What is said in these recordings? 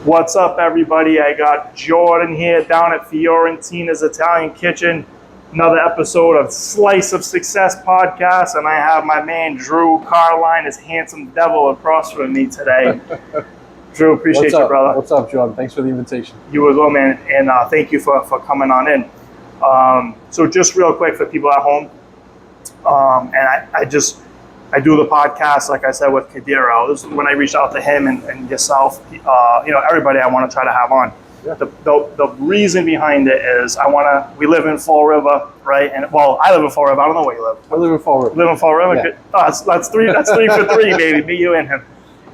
What's up, everybody? I got Jordan here down at Fiorentina's Italian Kitchen. Another episode of Slice of Success podcast, and I have my man Drew Carline, his handsome devil, across from me today. Drew, appreciate you, brother. What's up, Jordan? Thanks for the invitation. You as well, man, and thank you for coming on in. So just real quick for people at home, and I do the podcast, like I said, with Kadiro. This is when I reached out to him and yourself, everybody I want to try to have on. Yeah. The reason behind it is we live in Fall River, right? And well, I live in Fall River. I don't know where you live. I live in Fall River. Live in Fall River? Yeah. Oh, that's three for three, baby. Me, you, and him.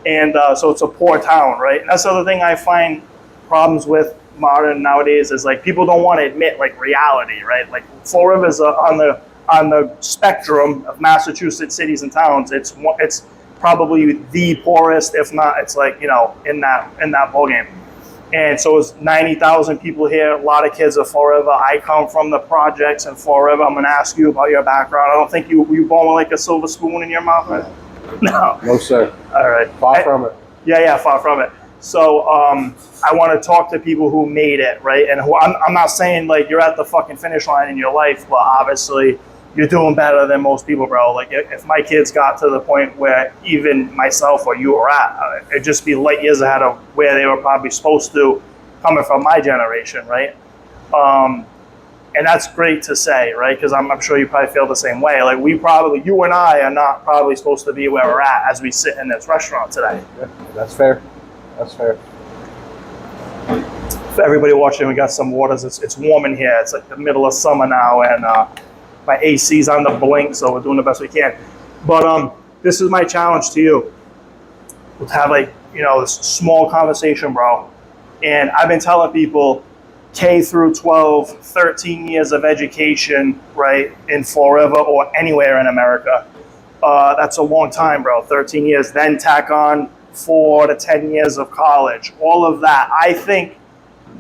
And so it's a poor town, right? And that's the other thing I find problems with modern nowadays is like people don't want to admit like reality, right? Like Fall River is on the spectrum of Massachusetts cities and towns. It's probably the poorest, if not, it's like, in that ballgame. And so it's 90,000 people here. A lot of kids are Fall River. I come from the projects in Fall River. I'm going to ask you about your background. I don't think you born with like a silver spoon in your mouth, right? No. No, sir. All right. Far from it. Yeah, far from it. So I want to talk to people who made it, right? And who I'm not saying like you're at the fucking finish line in your life, but obviously you're doing better than most people, bro. Like if my kids got to the point where even myself or you were at, it'd just be light years ahead of where they were probably supposed to, coming from my generation, right? And that's great to say, right? Because I'm sure you probably feel the same way. Like you and I are not probably supposed to be where we're at as we sit in this restaurant today. Yeah, that's fair. That's fair. For everybody watching, we got some waters. It's warm in here. It's like the middle of summer now, and my AC's on the blink, so we're doing the best we can. But this is my challenge to you. We'll have this small conversation, bro. And I've been telling people K through 12, 13 years of education, right, in Fall River or anywhere in America. That's a long time, bro, 13 years. Then tack on 4 to 10 years of college. All of that. I think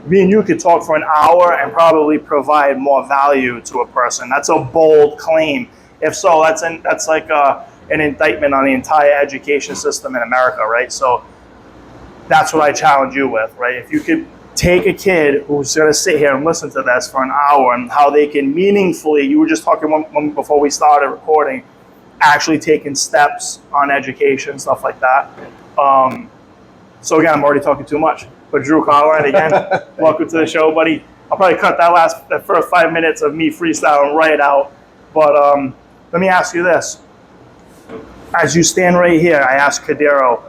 me and you could talk for an hour and probably provide more value to a person. That's a bold claim. If so, that's like an indictment on the entire education system in America, right? So that's what I challenge you with, right? If you could take a kid who's going to sit here and listen to this for an hour and how they can meaningfully, you were just talking before we started recording, actually taking steps on education, stuff like that. So again, I'm already talking too much. But Drew Carline, again, welcome to the show, buddy. I'll probably cut that first 5 minutes of me freestyling right out. But let me ask you this. As you stand right here, I asked Kadiro,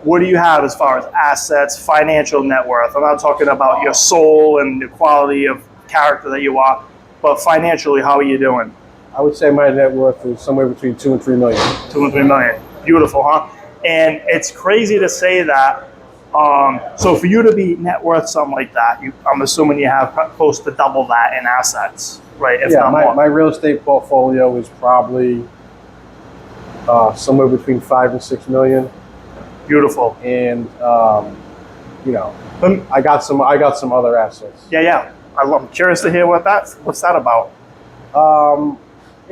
what do you have as far as assets, financial net worth? I'm not talking about your soul and the quality of character that you are, but financially, how are you doing? I would say my net worth is somewhere between 2 and 3 million. 2 and 3 million. Beautiful, huh? And it's crazy to say that. So for you to be net worth something like that, I'm assuming you have close to double that in assets, right? If not more. My real estate portfolio is probably somewhere between 5 and 6 million. Beautiful. And I got some other assets. Yeah. I'm curious to hear what's that about.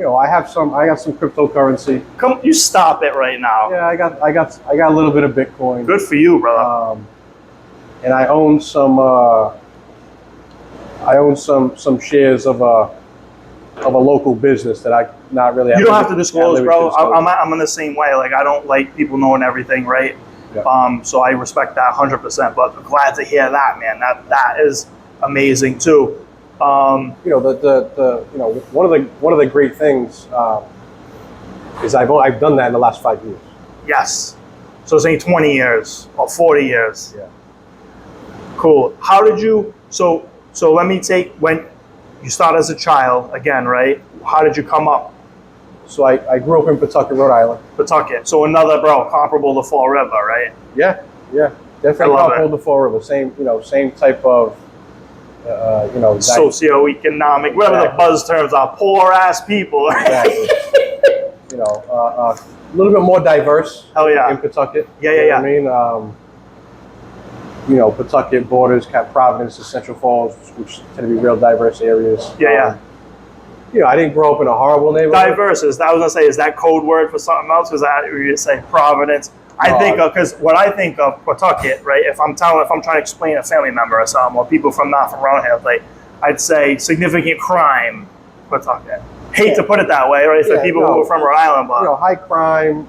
I got some cryptocurrency. Come, you stop it right now. Yeah, I got a little bit of Bitcoin. Good for you, brother. And I own some shares of a local business that I not really. You don't have to disclose, bro. I'm in the same way. Like I don't like people knowing everything, right? Yeah. So I respect that 100%. But glad to hear that, man. That is amazing too. One of the great things is I've done that in the last 5 years. Yes. So it's only 20 years or 40 years. Yeah. Cool. How did you? So let me take when you start as a child again, right? How did you come up? So I grew up in Pawtucket, Rhode Island. Pawtucket. So another comparable to Fall River, right? Yeah. Definitely comparable to Fall River. Same type of. Socioeconomic, whatever the buzz terms are, poor ass people. Exactly. A little bit more diverse. Hell yeah. In Pawtucket. Yeah. I mean, Pawtucket borders Providence to Central Falls, which tend to be real diverse areas. Yeah. I didn't grow up in a horrible neighborhood. Diverse, is that code word for something else? Because you say Providence. I think because what I think of Pawtucket, right? If I'm trying to explain a family member or something, or people from not from around here, like I'd say significant crime, Pawtucket. Hate to put it that way, right? For people who are from Rhode Island, but high crime,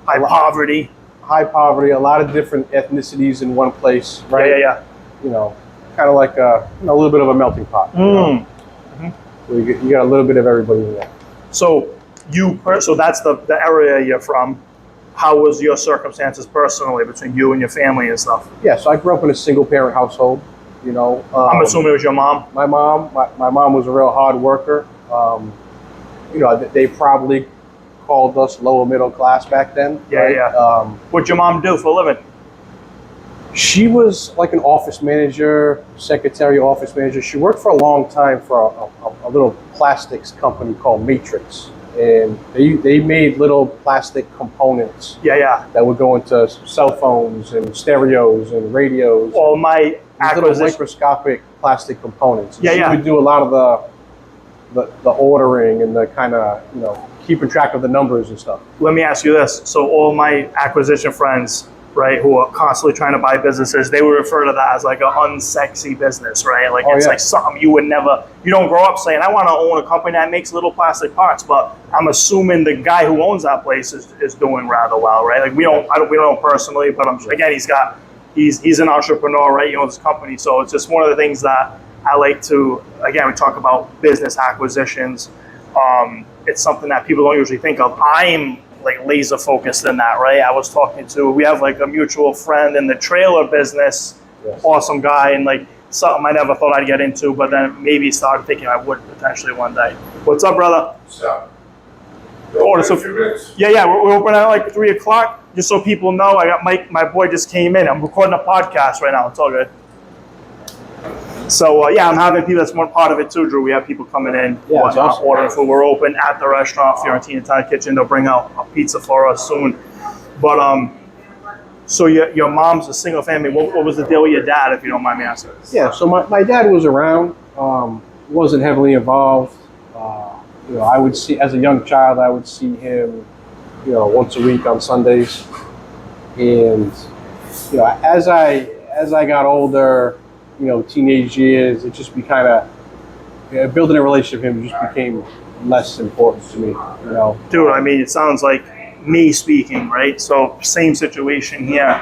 high poverty, a lot of different ethnicities in one place, right? Yeah. Kind of like a little bit of a melting pot. So you got a little bit of everybody in there. So that's the area you're from. How was your circumstances personally between you and your family and stuff? Yeah, so I grew up in a single parent household. I'm assuming it was your mom. My mom was a real hard worker. They probably called us lower middle class back then. Yeah. What'd your mom do for a living? She was like an office manager, secretary, office manager. She worked for a long time for a little plastics company called Matrix. And they made little plastic components that would go into cell phones and stereos and radios. Well, my little microscopic plastic components. She would do a lot of the ordering and the kind of keeping track of the numbers and stuff. Let me ask you this. So all my acquisition friends, right, who are constantly trying to buy businesses, they would refer to that as like an unsexy business, right? Like like something you don't grow up saying, I want to own a company that makes little plastic parts, but I'm assuming the guy who owns that place is doing rather well, right? Like we don't know personally, but again, he's an entrepreneur, right? He owns his company. So it's just one of the things that I like to, again, we talk about business acquisitions. It's something that people don't usually think of. I'm like laser focused in that, right? We have like a mutual friend in the trailer business, awesome guy, and like something I never thought I'd get into, but then maybe started thinking I would potentially one day. What's up, brother? What's up? We're open at like 3 o'clock, just so people know. I got Mike, my boy just came in. I'm recording a podcast right now. It's all good. So I'm having people. That's one part of it too, Drew. We have people coming in, awesome. ordering food. We're open at the restaurant, Fiorentina Italian Kitchen. They'll bring out a pizza for us soon. But so your mom's a single family. What was the deal with your dad, if you don't mind me asking? Yeah, so my dad was around. Wasn't heavily involved. I would see, as a young child, I would see him, once a week on Sundays. And as I got older, teenage years, it just building a relationship with him just became less important to me, Dude, I mean, it sounds like me speaking, right? So same situation here,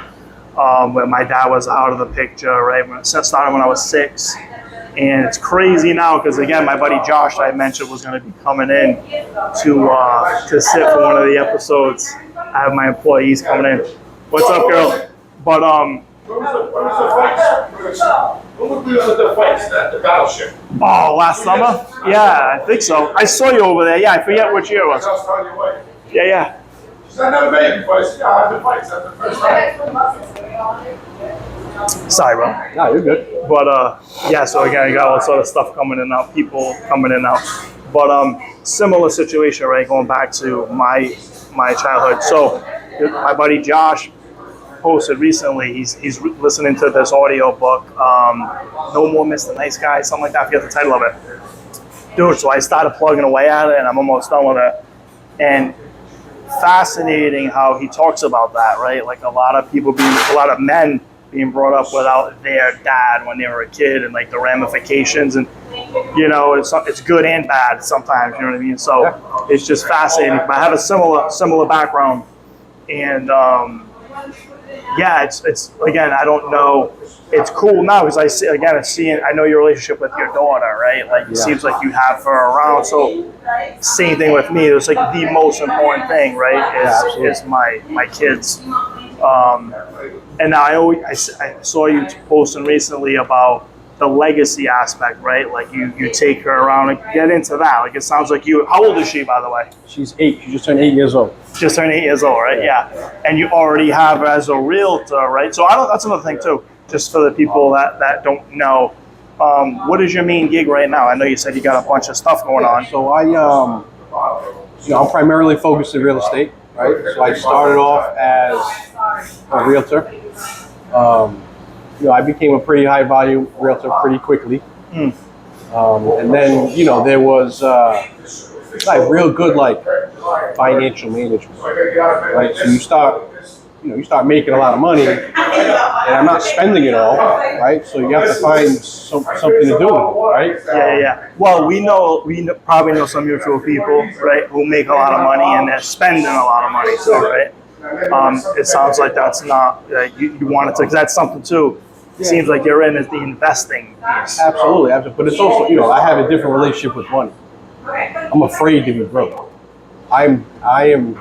where my dad was out of the picture, right? Started when I was 6. And it's crazy now because, again, my buddy Josh, I mentioned, was going to be coming in to sit for one of the episodes. I have my employees coming in. What's up, girl? But When would we have the fights at the battleship? Oh, last summer? Yeah, I think so. I saw you over there. Yeah, I forget which year it was. I was telling you what. Yeah. She said, I never met you before. I said, yeah, I had the fights at the first time. Sorry, bro. No, you're good. But so again, I got all sort of stuff coming in and out, people coming in and out. But similar situation, right? Going back to my childhood. So my buddy Josh posted recently. He's listening to this audio book, No More Mr. Nice Guy, something like that. I forget the title of it. Dude, so I started plugging away at it, and I'm almost done with it. And fascinating how he talks about that, right? Like a lot of men being brought up without their dad when they were a kid, and like the ramifications, and it's good and bad sometimes. You know what I mean? So it's just fascinating. But I have a similar background, and it's again, I don't know. It's cool now because I know your relationship with your daughter, right? Like it seems like you have her around. So same thing with me. It's like the most important thing, right? Is my kids. And now I saw you posting recently about the legacy aspect, right? Like you take her around and get into that. Like it sounds like you. How old is she, by the way? She's 8. She just turned 8 years old. Just turned 8 years old, right? Yeah. And you already have her as a realtor, right? So that's another thing too. Just for the people that don't know, what is your main gig right now? I know you said you got a bunch of stuff going on. So I'm primarily focused in real estate, right? So I started off as a realtor. I became a pretty high volume realtor pretty quickly. And then, there was real good financial management, right? So you start you start making a lot of money, and I'm not spending it all, right? So you have to find something to do with it, right? Yeah. Well, probably know some mutual people, right, who make a lot of money and they're spending a lot of money too, right? It sounds like that's not you wanted to, because that's something too. It seems like you're in as the investing piece. Absolutely, but it's also, I have a different relationship with money. I'm afraid to be broke. I am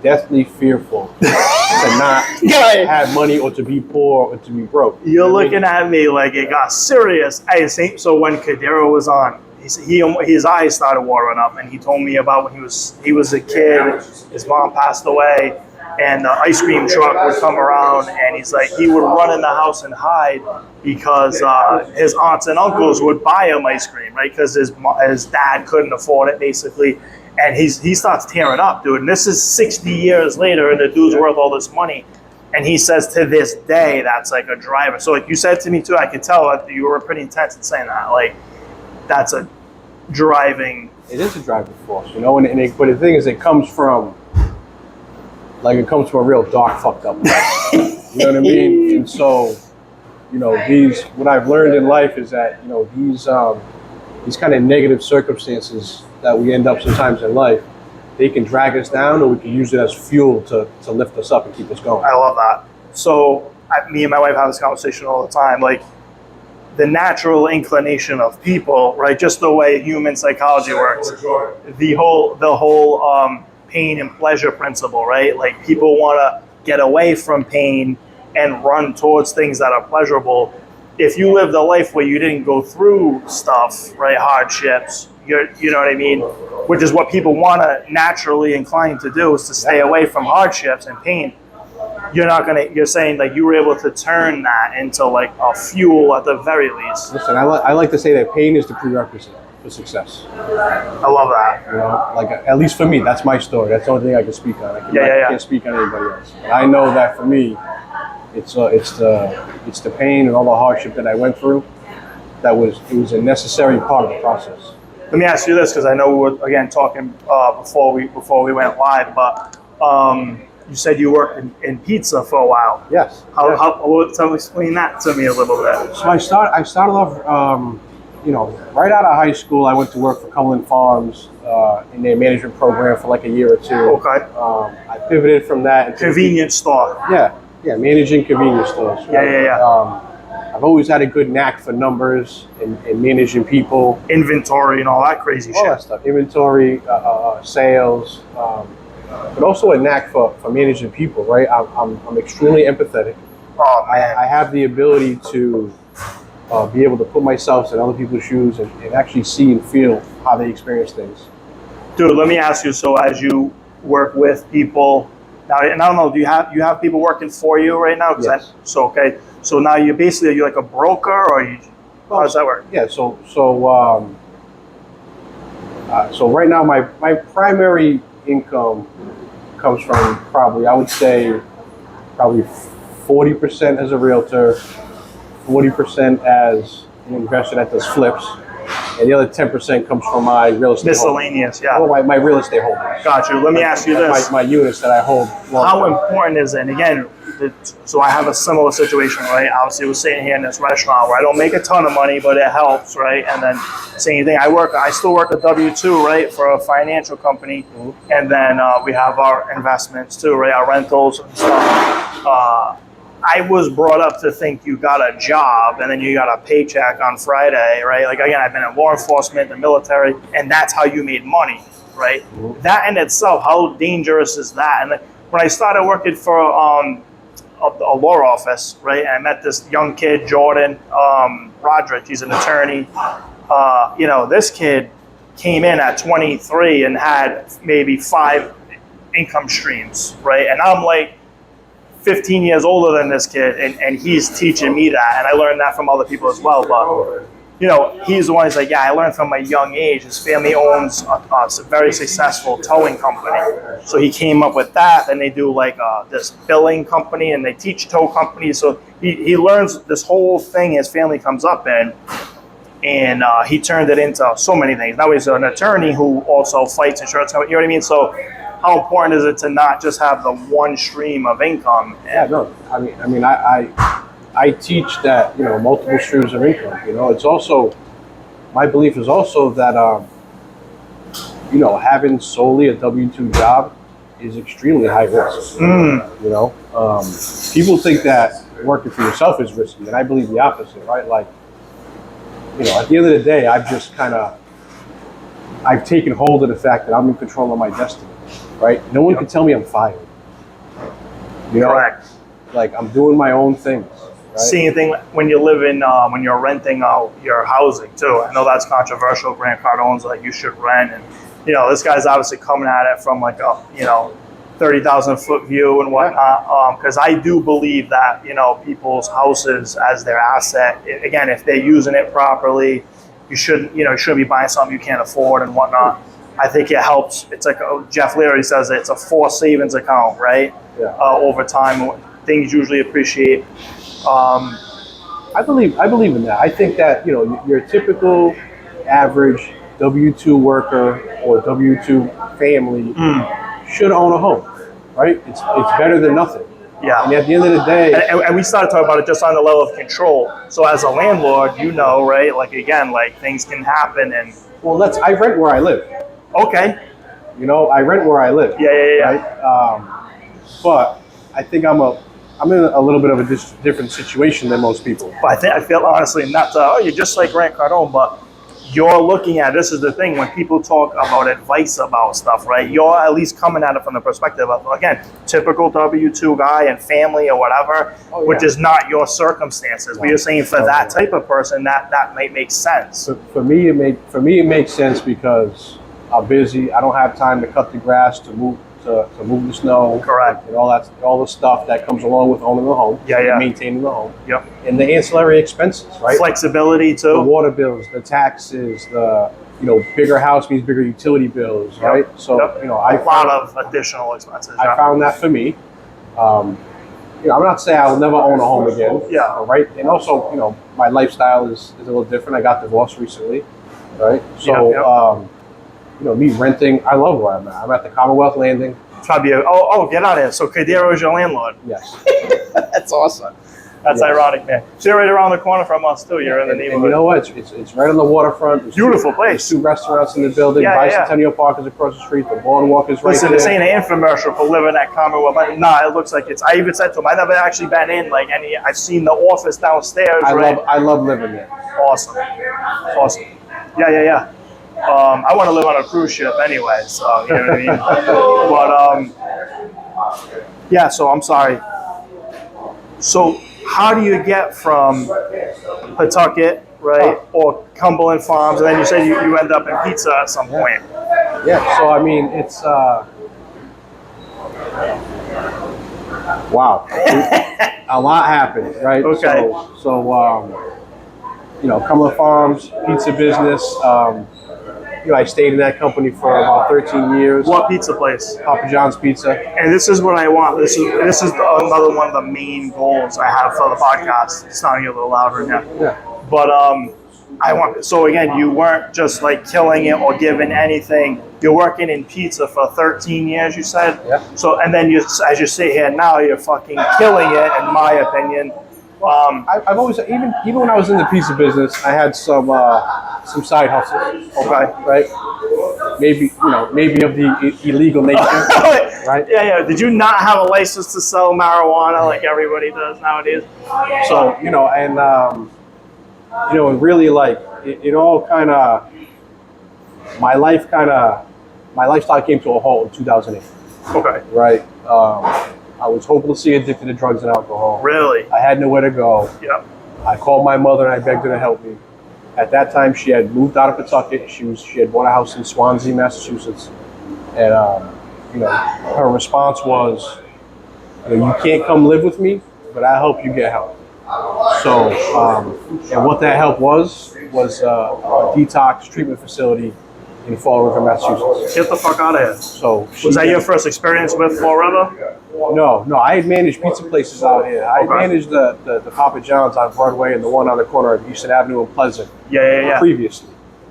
deathly fearful to not have money, or to be poor, or to be broke. You're looking at me like it got serious. So when Kadero was on, his eyes started watering up, and he told me about when he was a kid. His mom passed away, and the ice cream truck would come around, and he's like, he would run in the house and hide because his aunts and uncles would buy him ice cream, right? Because his dad couldn't afford it, basically. And he starts tearing up, dude. And this is 60 years later, and the dude's worth all this money. And he says to this day, that's like a driver. So like you said to me too, I could tell that you were pretty intense in saying that. Like, that's a driving. It is a driving force, but the thing is, it comes from a real dark, fucked up life. You know what I mean? And so, what I've learned in life is that, these kind of negative circumstances that we end up sometimes in life, they can drag us down, or we can use it as fuel to lift us up and keep us going. I love that. So me and my wife have this conversation all the time. Like, the natural inclination of people, right? Just the way human psychology works. The whole pain and pleasure principle, right? Like, people want to get away from pain and run towards things that are pleasurable. If you lived a life where you didn't go through stuff, right, hardships, you know what I mean? Which is what people want to naturally inclined to do, is to stay away from hardships and pain. You're saying like you were able to turn that into like a fuel at the very least. Listen, I like to say that pain is the prerequisite for success. I love that. Like, at least for me, that's my story. That's the only thing I can speak on. I can't speak on anybody else. But I know that for me, it's the pain and all the hardship that I went through. It was a necessary part of the process. Let me ask you this, because I know we were again talking before we went live, but you said you worked in pizza for a while. Yes. Explain that to me a little bit. So I started off, right out of high school. I went to work for Cumberland Farms in their management program for like a year or two. Okay. I pivoted from that. Convenience store. Yeah, managing convenience stores. Yeah. I've always had a good knack for numbers and managing people. Inventory and all that crazy shit. All that stuff. Inventory, sales, but also a knack for managing people, right? I'm extremely empathetic. Oh, man. I have the ability to be able to put myself in other people's shoes and actually see and feel how they experience things. Dude, let me ask you, so as you work with people, now, and I don't know, do you have people working for you right now? Yes. Okay. So now you're like a broker, or how does that work? Yeah, so right now my primary income comes from probably 40% as a realtor, 40% as an investor that does flips, and the other 10% comes from my real estate miscellaneous, holdings. yeah. Well, my real estate holdings. Got you. Let me ask you this. My units that I hold. How important is it? And again, so I have a similar situation, right? Obviously, we're sitting here in this restaurant where I don't make a ton of money, but it helps, right? And then same thing, I still work a W-2, right, for a financial company. Mm-hmm. And then we have our investments too, right? Our rentals and stuff. I was brought up to think you got a job and then you got a paycheck on Friday, right? Like, again, I've been in law enforcement, the military, and that's how you made money, right? Mm-hmm. That in itself, how dangerous is that? And when I started working for a law office, right, and I met this young kid, Jordan Roderick, he's an attorney. This kid came in at 23 and had maybe 5 income streams, right? And I'm like 15 years older than this kid, and he's teaching me that, and I learned that from other people as well. But he's the one who's like, yeah, I learned from a young age. His family owns a very successful towing company, so he came up with that. And they do like this billing company, and they teach tow companies. So he learns this whole thing his family comes up in, and he turned it into so many things. Now he's an attorney who also fights insurance companies. You know what I mean? So how important is it to not just have the one stream of income? Yeah, no. I teach that, you know, multiple streams of income. You know, it's also, my belief is also that you know, having solely a W-2 job is extremely high risk. You know, people think that working for yourself is risky, and I believe the opposite, right? Like, you know, at the end of the day, I've taken hold of the fact that I'm in control of my destiny, right? No one can tell me I'm fired. You know, Correct. like I'm doing my own things. Right? Same thing when you live in, when you're renting out your housing too. I know that's controversial. Grant Cardone's like, you should rent. And, you know, this guy's obviously coming at it from like a, you know, 30,000 foot view and whatnot. Because I do believe that, you know, people's houses as their asset, again, if they're using it properly, you shouldn't be buying something you can't afford and whatnot. I think it helps. It's like Jeff Leary says, it's a forced savings account, right? Yeah. Over time, things usually appreciate. I believe in that. I think that, you know, your typical average W-2 worker or W-2 family should own a home, right? It's better than nothing. Yeah. And at the end of the day, and we started talking about it just on the level of control. So as a landlord, you know, right? Like again, like things can happen, and well, I rent where I live. okay. You know, I rent where I live. Yeah. Right? But I think I'm in a little bit of a different situation than most people. But I feel honestly not to, you're just like Grant Cardone, but you're looking at, this is the thing, when people talk about advice about stuff, right? You're at least coming at it from the perspective of, again, typical W-2 guy and family or whatever, which is not your circumstances. But you're saying for that type of person, that might make sense. For me, it makes sense because I'm busy. I don't have time to cut the grass, to move the snow. Correct. And all the stuff that comes along with owning the home. Yeah. And maintaining the home. Yep. And the ancillary expenses, right? Flexibility too. The water bills, the taxes, bigger house means bigger utility bills, right? So, you know, a lot of additional expenses. I found that for me. You know, I'm not saying I will never own a home again. Yeah. Right. And also, you know, my lifestyle is a little different. I got divorced recently, right? So, you know, me renting, I love where I'm at. I'm at the Commonwealth Landing. Get out of here. So Cadero is your landlord. Yes. That's awesome. That's ironic, man. So you're right around the corner from us too. You're in the neighborhood. And you know what? It's right on the waterfront. There's beautiful place. There's 2 restaurants in the building. Bicentennial Park is across the street. The boardwalk is right there. Listen, this ain't an infomercial for living at Commonwealth. But nah, it looks like it's. I even said to him, I've never actually been in like any. I've seen the office downstairs. I love living there. Awesome. Yeah. I want to live on a cruise ship anyway, so you know what I mean. But yeah. So I'm sorry. So how do you get from Pawtucket, right, or Cumberland Farms, and then you said you end up in pizza at some point? Yeah. So I mean, it's wow. A lot happened, right? Okay. So you know, Cumberland Farms, pizza business. You know, I stayed in that company for about 13 years. What pizza place? Papa John's Pizza. And this is what I want. This is another one of the main goals I have for the podcast. It's sounding a little louder now. Yeah. But I want. So again, you weren't just like killing it or giving anything. You're working in pizza for 13 years. You said. Yeah. So and then as you sit here now, you're fucking killing it, in my opinion. I've always, even when I was in the pizza business, I had some side hustles. Okay, right? Maybe of the illegal nature, right? Yeah. Did you not have a license to sell marijuana like everybody does nowadays? So and really like it all kind of my lifestyle came to a halt in 2008. Okay. Right. I was hopelessly addicted to drugs and alcohol. Really? I had nowhere to go. Yep. I called my mother and I begged her to help me. At that time, she had moved out of Pawtucket. She had bought a house in Swansea, Massachusetts, and her response was, you can't come live with me, but I'll help you get help. So, and what that help was a detox treatment facility in Fall River, Massachusetts. Get the fuck out of here. So was that your first experience with Fall River? No. I had managed pizza places out here. I managed the Papa John's on Broadway and the one on the corner of Eastern Avenue and Pleasant. Yeah. Previously.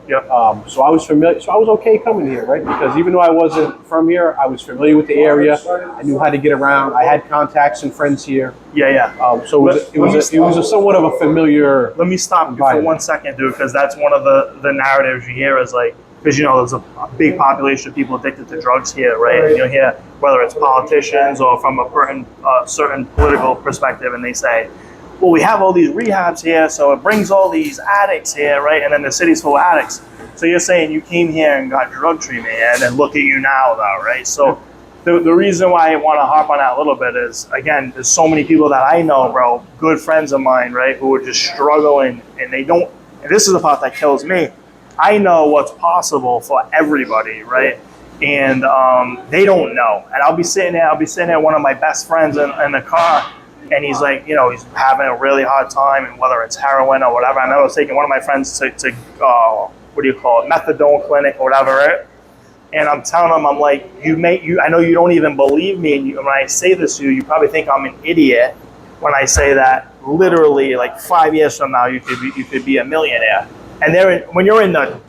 Yep. So I was familiar. So I was okay coming here, right? Because even though I wasn't from here, I was familiar with the area. I knew how to get around. I had contacts and friends here. Yeah. So it was a somewhat of a familiar. Let me stop you for 1 second, dude, because that's one of the narratives you hear is like, because you know there's a big population of people addicted to drugs here, right? And you'll hear whether it's politicians or from a certain political perspective, and they say, well, we have all these rehabs here, so it brings all these addicts here, right? And then the city's full of addicts. So you're saying you came here and got drug treatment, and then look at you now, though, right? So the reason why I want to harp on that a little bit is, again, there's so many people that I know, bro, good friends of mine, right, who are just struggling, and they don't, and this is the part that kills me. I know what's possible for everybody, right? And they don't know. And I'll be sitting there, one of my best friends in the car, and he's like, you know, he's having a really hard time, and whether it's heroin or whatever. I remember I was taking one of my friends to what do you call it, methadone clinic or whatever, right? And I'm telling him, I'm like, I know you don't even believe me, and when I say this to you, you probably think I'm an idiot when I say that. Literally, like 5 years from now, you could be a millionaire. And when you're in the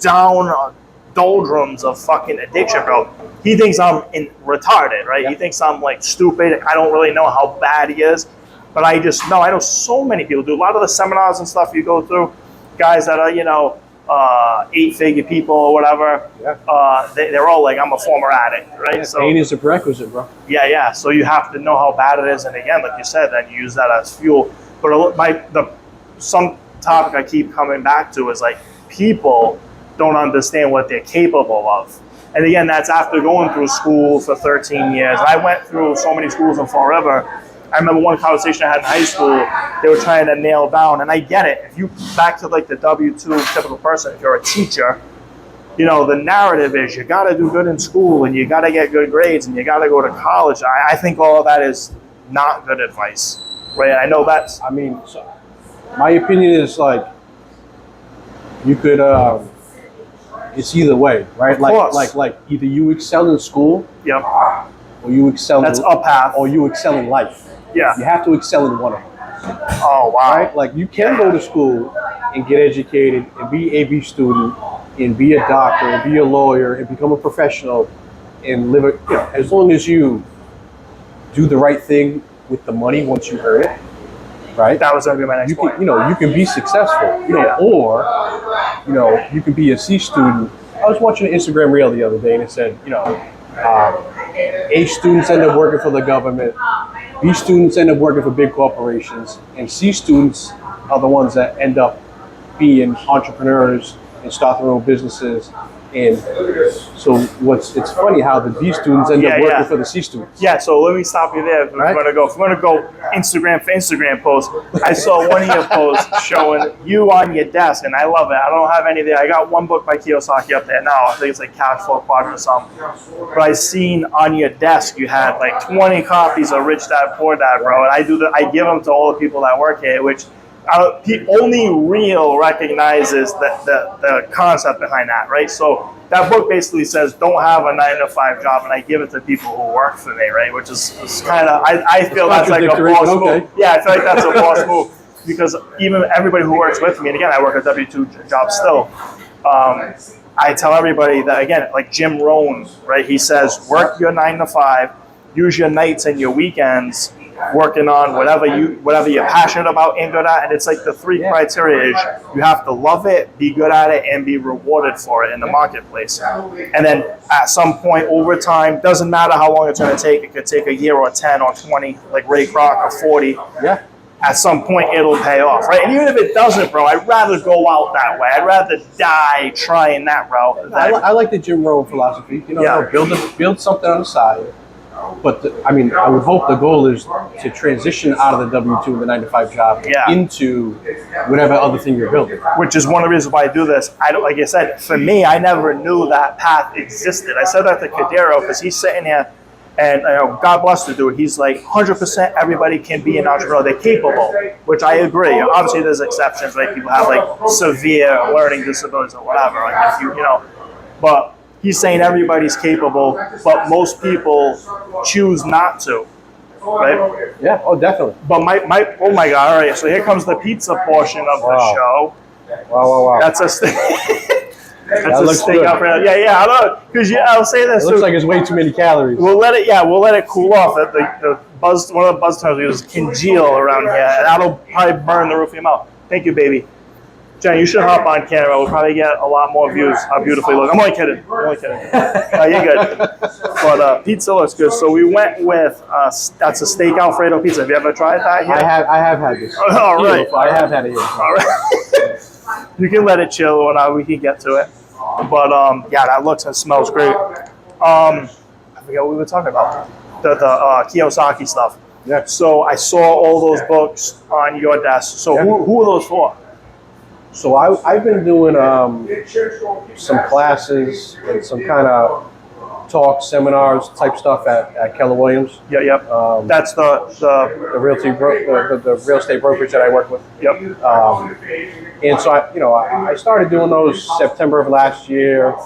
doldrums of fucking addiction, bro, he thinks I'm retarded, right? Yeah. He thinks I'm like stupid. I don't really know how bad he is. But I know so many people do. A lot of the seminars and stuff you go through, guys that are, you know, 8-figure people or whatever, they're all like, I'm a former addict, right? Yeah, so pain is a prerequisite, bro. Yeah. So you have to know how bad it is. And again, like you said, then you use that as fuel. But some topic I keep coming back to is like, people don't understand what they're capable of. And again, that's after going through school for 13 years. I went through so many schools in Fall River. I remember one conversation I had in high school, they were trying to nail down, and I get it. If you, back to like the W-2 typical person, if you're a teacher, you know, the narrative is you got to do good in school, and you got to get good grades, and you got to go to college. I think all of that is not good advice, right? I know that's... I mean, so my opinion is like, you could, it's either way, right? Like either you excel in school, Yep. or you excel That's a path. or you excel in life. Yeah. You have to excel in one of them. Oh, wow. Right? Like you can go to school and get educated and be a B student and be a doctor and be a lawyer and become a professional and live it, you know, as long as you do the right thing with the money once you earn it, right? That was going to be my next point. You can be successful, or, you can be a C student. I was watching an Instagram reel the other day and it said, A students end up working for the government, B students end up working for big corporations, and C students are the ones that end up being entrepreneurs and start their own businesses. And so it's funny how the B students end up working for the C students. Yeah, so let me stop you there. If we're gonna go Instagram for Instagram posts, I saw one of your posts showing you on your desk, and I love it. I don't have any there. I got one book by Kiyosaki up there now. I think it's like Cash Flow Quadrant or something. But I seen on your desk you had like 20 copies of Rich Dad Poor Dad, bro. And I give them to all the people that work here, which only real recognizes the concept behind that, right? So that book basically says don't have a 9-to-5 job, and I give it to people who work for me, right? Which is kind of, I feel that's like a boss move. Yeah, I feel like that's a boss move, because even everybody who works with me, and again, I work a W-2 job still, I tell everybody that, again, like Jim Rohn, right? He says work your 9-to-5, use your nights and your weekends working on whatever you're passionate about and good at. And it's like the three criteria is you have to love it, be good at it, and be rewarded for it in the marketplace. And then at some point over time, doesn't matter how long it's going to take, it could take a year or 10 or 20, like Ray Kroc, or 40. Yeah. At some point it'll pay off, right? And even if it doesn't, bro, I'd rather go out that way. I'd rather die trying that route. I like the Jim Rohn philosophy. Build something on the side. But I would hope the goal is to transition out of the W-2 and the 9-to-5 job into whatever other thing you're building. Which is one of the reasons why I do this. Like I said, for me, I never knew that path existed. I said that to Cadero because he's sitting here, and God bless the dude. He's like 100% everybody can be an entrepreneur. They're capable, which I agree. Obviously, there's exceptions, right? People have like severe learning disabilities or whatever. Like but he's saying everybody's capable, but most people choose not to, right? Yeah, oh, definitely. But oh my God, all right, so here comes the pizza portion of the show. Wow. That's That's a looks steak good. Alfredo. Yeah. I know because I'll say this. It looks like it's way too many calories. We'll let it cool off. The buzz, one of the buzz terms we use is congeal around here, and that'll probably burn the roof of your mouth. Thank you, baby. Jen, you should hop on camera. We'll probably get a lot more views. How beautifully look. I'm only kidding. You're good. But pizza looks good. So we went with that's a steak Alfredo pizza. Have you ever tried that here? I have had this. All right. I have had it here. All right. You can let it chill when we can get to it. But yeah, that looks and smells great. I forget what we were talking about. The Kiyosaki stuff. Yeah. So I saw all those books on your desk. So who are those for? So I've been doing some classes and some kind of talk seminars type stuff at Keller Williams. Yep. That's the real estate brokerage that I work with. Yep. And so I started doing those September of last year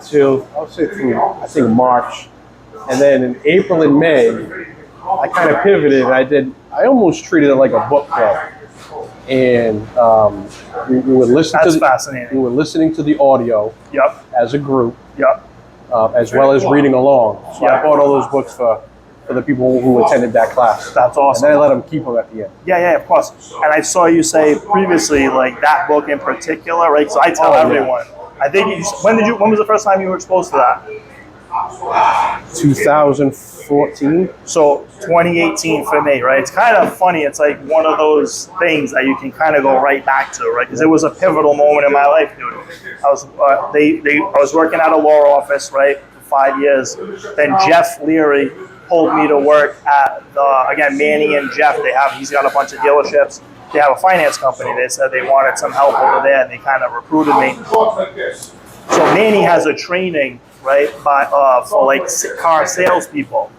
till I'll say through I think March, and then in April and May I kind of pivoted and I almost treated it like a book club. And we would listen That's fascinating. We were listening to the audio as a group, as well as reading along. So I bought all those books for the people who attended that class. That's awesome. And then I let them keep them at the end. Yeah, of course. And I saw you say previously, like that book in particular, right? So I tell everyone. I think when was the first time you were exposed to that? 2014. So 2018 for me, right? It's kind of funny. It's like one of those things that you can kind of go right back to, right? Because it was a pivotal moment in my life, dude. I was working at a law office, right, for 5 years. Then Jeff Leary pulled me to work at Manny and Jeff. He's got a bunch of dealerships. They have a finance company. They said they wanted some help over there, and they kind of recruited me. So Manny has a training, right, for like car salespeople.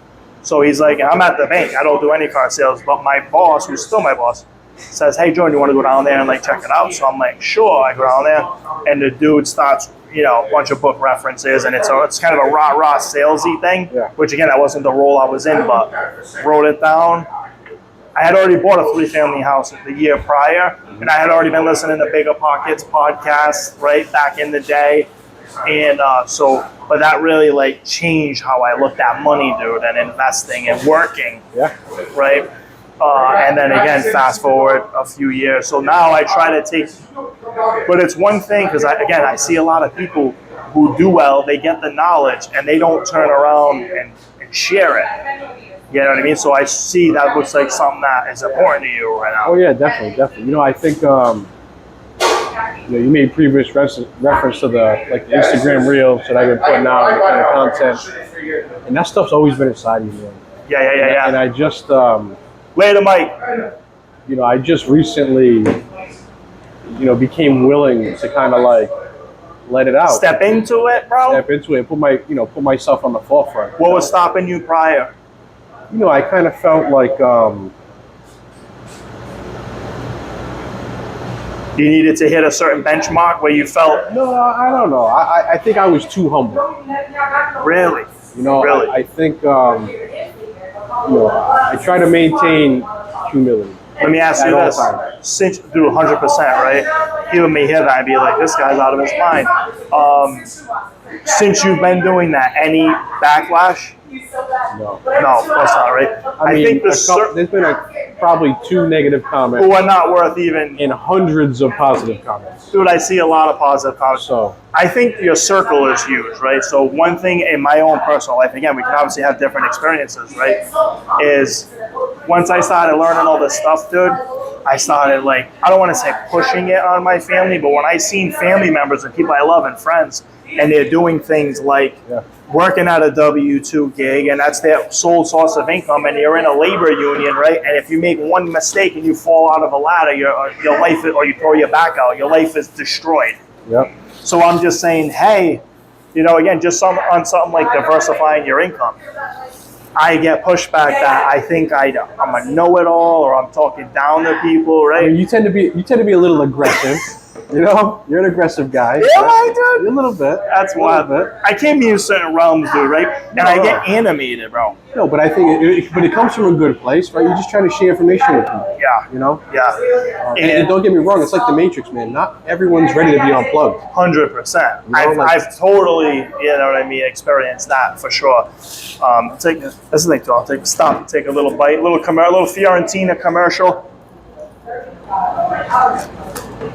So he's like, I'm at the bank. I don't do any car sales. But my boss, who's still my boss, says, hey, Jordan, you want to go down there and like check it out? So I'm like, sure. I go down there, and the dude starts, a bunch of book references, and it's kind of a rah-rah salesy thing, which again, that wasn't the role I was in, but wrote it down. I had already bought a 3-family house the year prior, and I had already been listening to Bigger Pockets podcast, right, back in the day. And but that really like changed how I looked at money, dude, and investing and working, right? And then again, fast forward a few years. So now I try to take, but it's one thing because I see a lot of people who do well, they get the knowledge and they don't turn around and share it. You know what I mean? So I see that looks like something that is important to you right now. Oh yeah, definitely. I think you made previous reference to the Instagram reels that I've been putting out, the kind of content, and that stuff's always been inside of you, man. Yeah. And I just later, Mike. I just recently, became willing to kind of like let it out. Step into it, bro. Step into it. Put myself on the forefront. What was stopping you prior? I kind of felt like you needed to hit a certain benchmark where you felt. No, I don't know. I think I was too humble. Really? Really? I think I try to maintain humility. Let me ask you this: since do 100%, right? Even me here, I'd be like, this guy's out of his mind. Since you've been doing that, any backlash? No, of course not, right? I mean, there's been probably 2 negative comments. Who are not worth even. And hundreds of positive comments. Dude, I see a lot of positive comments. So I think your circle is huge, right? So one thing in my own personal life, again, we can obviously have different experiences, right? Is once I started learning all this stuff, dude, I started I don't want to say pushing it on my family, but when I seen family members and people I love and friends, and they're doing things like working at a W-2 gig, and that's their sole source of income, and you're in a labor union, right? And if you make one mistake and you fall out of a ladder, your life, or you throw your back out, your life is destroyed. Yep. So I'm just saying, hey, again, just on something like diversifying your income. I get pushback that I think I'm a know-it-all or I'm talking down to people, right? I mean, you tend to be a little aggressive. You know, you're an aggressive guy. Yeah, I do. A little bit. That's A little wild. bit. I can't be in certain realms, dude, right? And I get animated, bro. No, but I think but it comes from a good place, right? You're just trying to share information with people. Yeah. You know? Yeah. And don't get me wrong, it's like the Matrix, man. Not everyone's ready to be unplugged. 100%. You know, I've totally, you know what I mean, experienced that for sure. That's the thing too. I'll take a little bite, little Fiorentina commercial.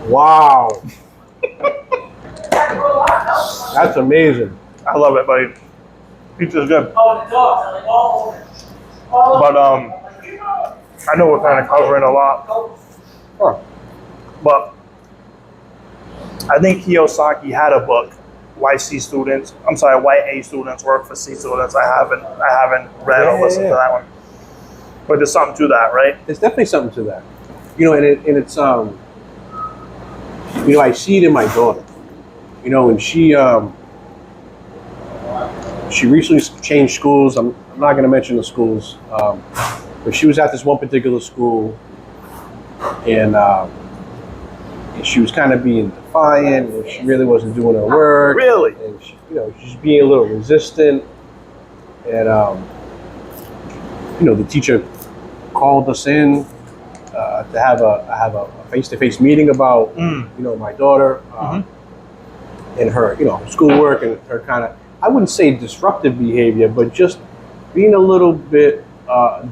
Wow. That's amazing. I love it, buddy. Pizza's good. But I know we're kind of covering a lot. Huh. But I think Kiyosaki had a book, why A students work for C students. I haven't read or listened to that one. But there's something to that, right? There's definitely something to that. You know, and it's you know, I see it in my daughter. You know, and she recently changed schools. I'm not going to mention the schools, but she was at this one particular school, and she was kind of being defiant, and she really wasn't doing her work. Really? And she, you know, she's being a little resistant, and you know, the teacher called us in to have a face-to-face meeting about you know, my daughter and her, you know, schoolwork and her kind of, I wouldn't say disruptive behavior, but just being a little bit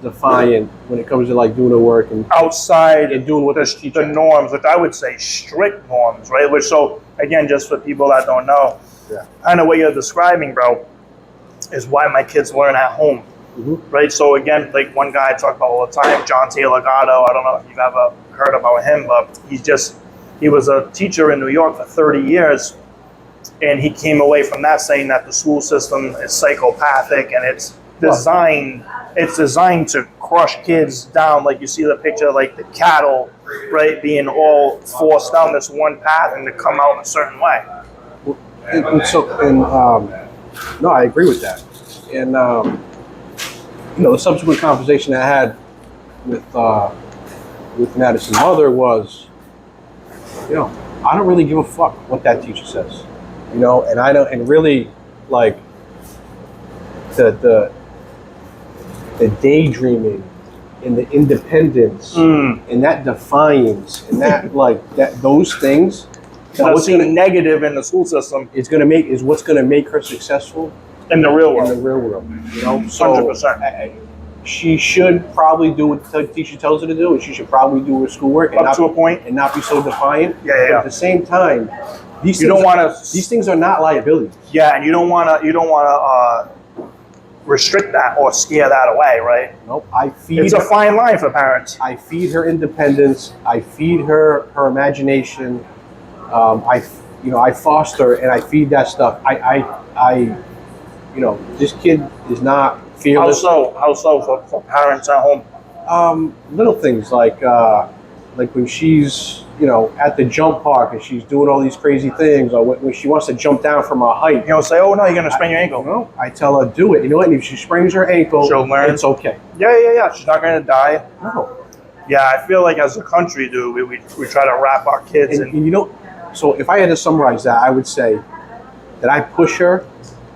defiant when it comes to like doing her work and Outside and doing what the norms, which I would say strict norms, right? Which, so again, just for people that don't know, kind of what you're describing, bro, is why my kids learn at home, right? So again, like one guy I talk about all the time, John Taylor Gatto. I don't know if you've ever heard about him, but he was a teacher in New York for 30 years. And he came away from that saying that the school system is psychopathic and it's designed to crush kids down, like you see the picture, like the cattle, right, being all forced down this one path and to come out a certain way. No, I agree with that. And you know, the subsequent conversation I had with Madison's mother was, you know, I don't really give a fuck what that teacher says. You know, and I don't, and really, like, the daydreaming and the independence and that defiance and that, like, that those things. What's negative in the school system is what's gonna make her successful in the real world. In the real world, you know. So 100%. She should probably do what the teacher tells her to do, and she should probably do her schoolwork up to a point and not be so defiant. Yeah. But at the same time, these things are not liabilities. Yeah, and you don't want to restrict that or scare that away, right? Nope. It's a fine line for parents. I feed her independence. I feed her imagination. I foster and I feed that stuff. You know, this kid is not fearless. How so for parents at home? Little things like when she's, you know, at the jump park and she's doing all these crazy things, or when she wants to jump down from a height. You don't say, "Oh no, you're gonna sprain your ankle." No, I tell her, do it. You know what? And if she sprains her ankle, she'll learn. It's okay. Yeah. She's not gonna die. No. Yeah, I feel like as a country, dude, we try to wrap our kids and you know, so if I had to summarize that, I would say that I push her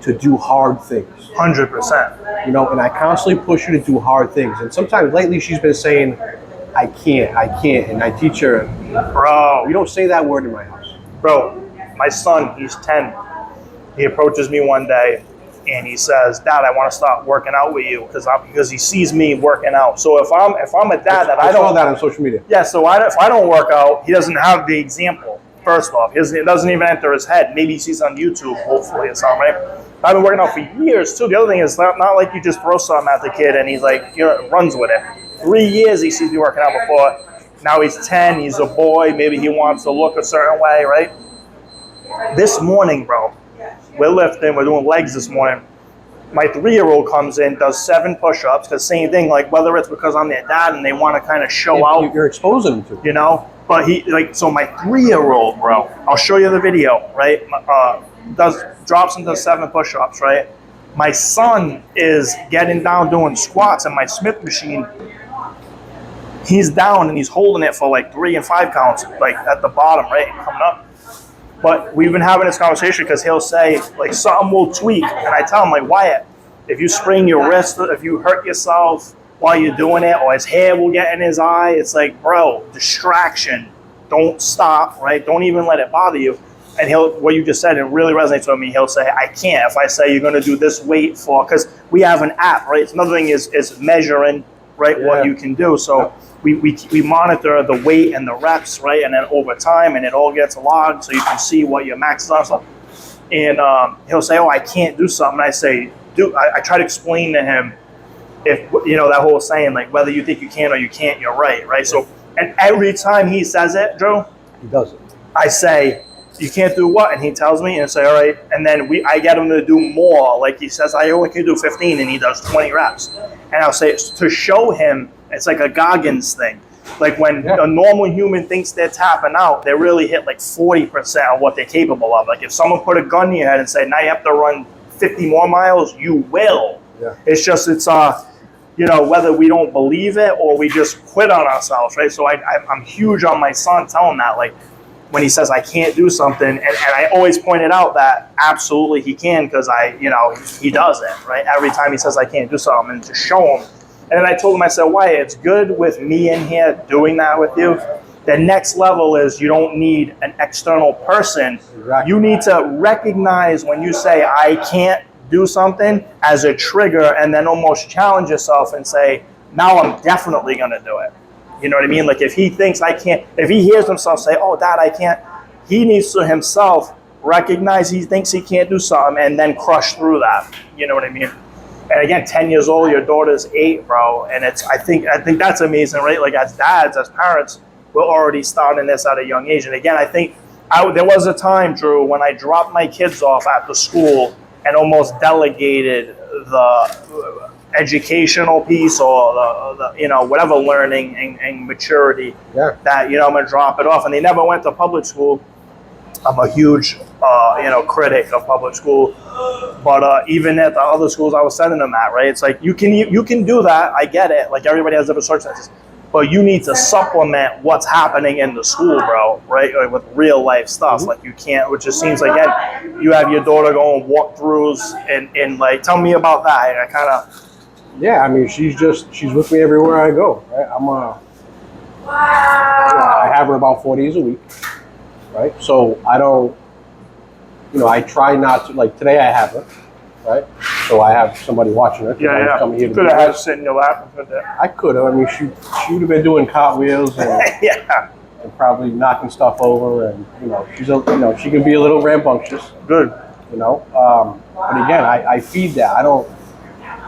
to do hard things. 100%. You know, and I constantly push her to do hard things. And sometimes lately she's been saying, I can't. And I teach her, bro, you don't say that word in my house. Bro, my son, he's 10. He approaches me one day and he says, Dad, I want to start working out with you because he sees me working out. So if I'm a dad that I don't... I saw that on social media. Yeah, so if I don't work out, he doesn't have the example, first off. It doesn't even enter his head. Maybe he sees on YouTube, hopefully, or something, right? I've been working out for years, too. The other thing is not like you just throw something at the kid and he's like, runs with it. 3 years he sees me working out before. Now he's 10, he's a boy, maybe he wants to look a certain way, right? This morning, bro, we're lifting, we're doing legs this morning. My 3-year-old comes in, does 7 push-ups, because same thing, like whether it's because I'm their dad and they want to kind of show out. You're exposing them to. You know? But so my 3-year-old, bro, I'll show you the video, right? Drops and does 7 push-ups, right? My son is getting down doing squats in my Smith machine. he's down and he's holding it for like 3 and 5 counts, like at the bottom, right, coming up. But we've been having this conversation because he'll say, like, something will tweak. And I tell him, like, Wyatt, if you sprain your wrist, if you hurt yourself while you're doing it, or his hair will get in his eye, it's like, bro, distraction. Don't stop, right? Don't even let it bother you. And what you just said, it really resonates with me. He'll say, I can't. If I say you're going to do this weight for, because we have an app, right? Another thing is measuring, right, what you can do. So we monitor the weight and the reps, right? And then over time, and it all gets logged so you can see what your maxes are. So, and he'll say, oh, I can't do something. I say, I try to explain to him, if, that whole saying, like, whether you think you can or you can't, you're right? So, and every time he says it, Drew, He does it. I say, you can't do what? And he tells me, and I say, all right. And then I get him to do more. Like he says, I only can do 15, and he does 20 reps. And I'll say, to show him, it's like a Goggins thing. Like when a normal human thinks they're tapping out, they really hit like 40% of what they're capable of. Like if someone put a gun in your head and say, now you have to run 50 more miles, you will. Yeah. It's whether we don't believe it or we just quit on ourselves, right? So I'm huge on my son telling that, like, when he says I can't do something, and I always pointed out that absolutely he can, because he does it, right? Every time he says I can't do something, and to show him. And then I told him, I said, why, it's good with me in here doing that with you. The next level is you don't need an external person. Exactly. You need to recognize when you say I can't do something as a trigger, and then almost challenge yourself and say, now I'm definitely going to do it. You know what I mean? Like if he thinks I can't, if he hears himself say, oh, Dad, I can't, he needs to himself recognize he thinks he can't do something and then crush through that. You know what I mean? And again, 10 years old, your daughter's 8, bro. And I think that's amazing, right? Like as dads, as parents, we're already starting this at a young age. And again, I think there was a time, Drew, when I dropped my kids off at the school and almost delegated the educational piece or the whatever learning and maturity that I'm going to drop it off. And they never went to public school. I'm a huge critic of public school, but even at the other schools I was sending them at, right? It's like you can do that. I get it. Like everybody has different circumstances, but you need to supplement what's happening in the school, bro, right? Like with real life stuff. Like you can't, which just seems like, again, you have your daughter going walkthroughs and like, tell me about that. And I kind of. Yeah, I mean, she's with me everywhere I go, right? I have her about 4 days a week, right? So I don't, I try not to, like today I have her, right? So I have somebody watching her. Yeah. Coming here to could have had her sit in your lap. I could have. I mean, she would have been doing cartwheels and, and probably knocking stuff over, and she can be a little rambunctious. Good. But again, I feed that.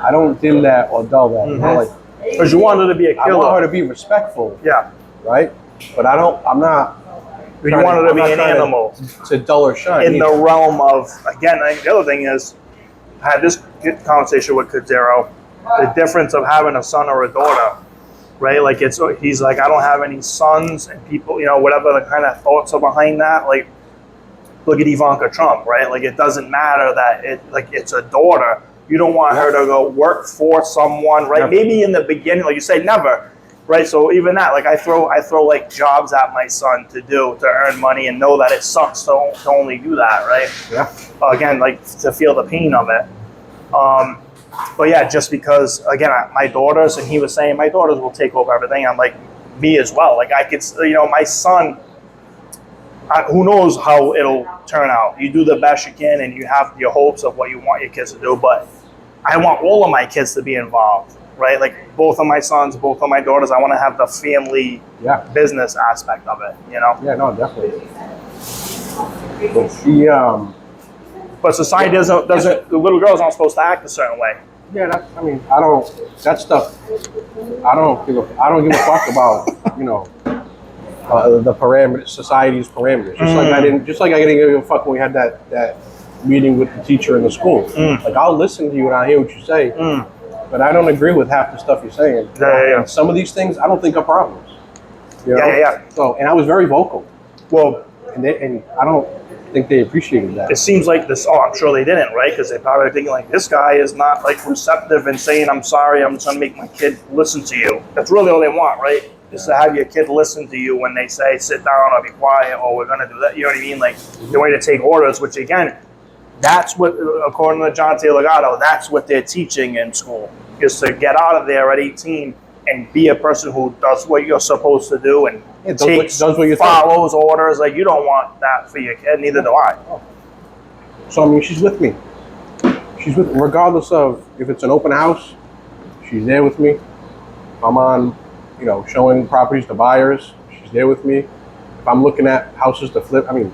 I don't dim that or dull that. Mm-hmm. Because you want her to be a killer. I want her to be respectful. Yeah. Right? But I'm not. You want her to be an animal. To dull or shine. In the realm of, again, I think the other thing is, I had this conversation with Kadzero, the difference of having a son or a daughter, right? Like he's like, I don't have any sons, and people, whatever the kind of thoughts are behind that. Like, look at Ivanka Trump, right? Like it doesn't matter that it's a daughter. You don't want her to go work for someone, right? Never. Maybe in the beginning, like you say, never, right? So even that, like I throw like jobs at my son to earn money and know that it sucks to only do that, right? Yeah. Again, like to feel the pain of it. But yeah, just because, again, my daughters, and he was saying my daughters will take over everything. I'm like, me as well. Like I could, my son, who knows how it'll turn out. You do the best you can and you have your hopes of what you want your kids to do, but I want all of my kids to be involved, right? Like both of my sons, both of my daughters, I want to have the family business aspect of it, Yeah, no, definitely. But but society doesn't, the little girls aren't supposed to act a certain way. Yeah, that stuff, I don't give a fuck about, the parameters, society's parameters. Just like I didn't give a fuck when we had that meeting with the teacher in the school. Like I'll listen to you and I'll hear what you say, but I don't agree with half the stuff you're saying. Yeah. And some of these things I don't think are problems. Yeah. So, and I was very vocal. Well, and I don't think they appreciated that. It seems like this. Oh, I'm sure they didn't, right? Because they probably thinking like, this guy is not like receptive and saying, "I'm sorry, I'm just gonna make my kid listen to you." That's really all they want, right? Just to have your kid listen to you when they say sit down or be quiet or we're gonna do that. You know what I mean? Like the way to take orders, which again, that's what, according to John Taylor Gatto, that's what they're teaching in school, is to get out of there at 18 and be a person who does what you're supposed to do and does what you're follows orders. Like you don't want that for your kid, neither do I. So I mean, she's with me. She's with me, regardless of if it's an open house. She's there with me. I'm on, showing properties to buyers. She's there with me. If I'm looking at houses to flip, I mean,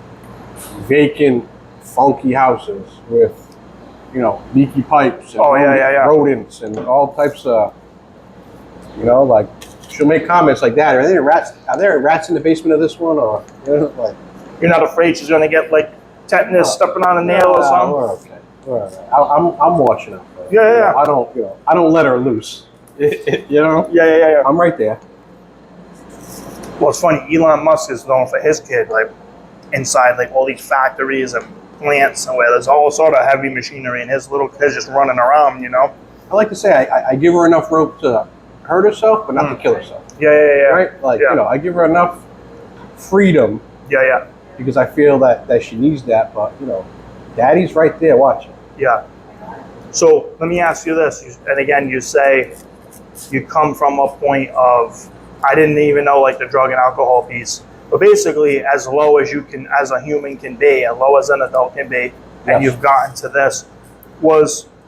vacant, funky houses with, leaky pipes and rodents and all types of, like, she'll make comments like that. Are there rats in the basement of this one? Or, like, you're not afraid she's gonna get like tetanus stepping on a nail or something? We're okay. We're all right. I'm watching her. Yeah. I don't let her loose. Yeah. I'm right there. Well, it's funny. Elon Musk is known for his kid, like inside like all these factories and plants and where there's all sort of heavy machinery, and his little kid's just running around. I like to say I give her enough rope to hurt herself, but not to kill herself. Yeah. Right? Like I give her enough freedom. Yeah. Because I feel that she needs that, but Daddy's right there watching. Yeah. So let me ask you this, and again, you say you come from a point of, I didn't even know like the drug and alcohol piece, but basically as low as you can, as a human can be, as low as an adult can be, and you've gotten to this,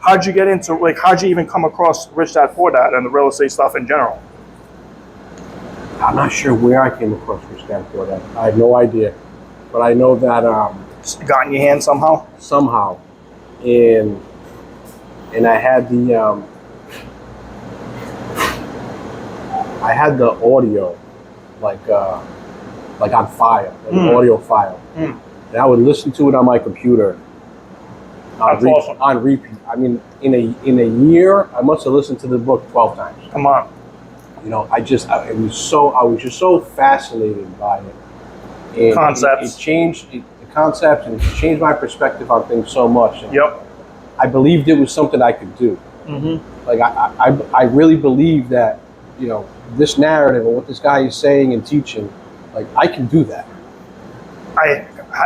how'd you get into, like, how'd you even come across Rich Dad Poor Dad and the real estate stuff in general? I'm not sure where I came across Rich Dad Poor Dad. I have no idea, but I know that got in your hand somehow? Somehow, and I had the audio like on file, like an audio file, and I would listen to it on my computer on repeat. I mean, in a year, I must have listened to the book 12 times. Come on. I was just so fascinated by it. And concepts. It changed the concepts, and it changed my perspective on things so much. And yep. I believed it was something I could do. Mm-hmm. Like I really believe that, this narrative and what this guy is saying and teaching, like I can do that.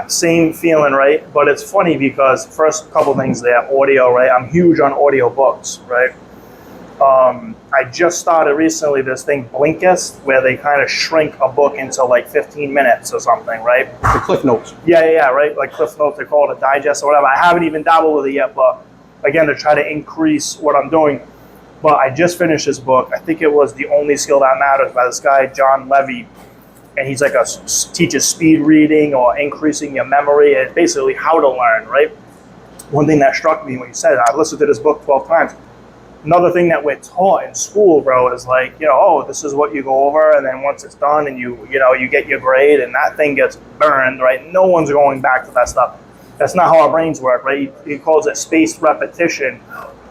Same feeling, right? But it's funny because first couple things there, audio, right? I'm huge on audio books, right? I just started recently this thing, Blinkist, where they kind of shrink a book into like 15 minutes or something, right? The Cliff Notes. Yeah, right? Like Cliff Notes, they call it a digest or whatever. I haven't even dabbled with it yet, but again, to try to increase what I'm doing. But I just finished this book. I think it was The Only Skill That Matters by this guy, John Levy. And he's like teaches speed reading or increasing your memory and basically how to learn, right? One thing that struck me when you said it, I've listened to this book 12 times. Another thing that we're taught in school, bro, is like, this is what you go over, and then once it's done and you get your grade and that thing gets burned, right? No one's going back to that stuff. That's not how our brains work, right? He calls it spaced repetition,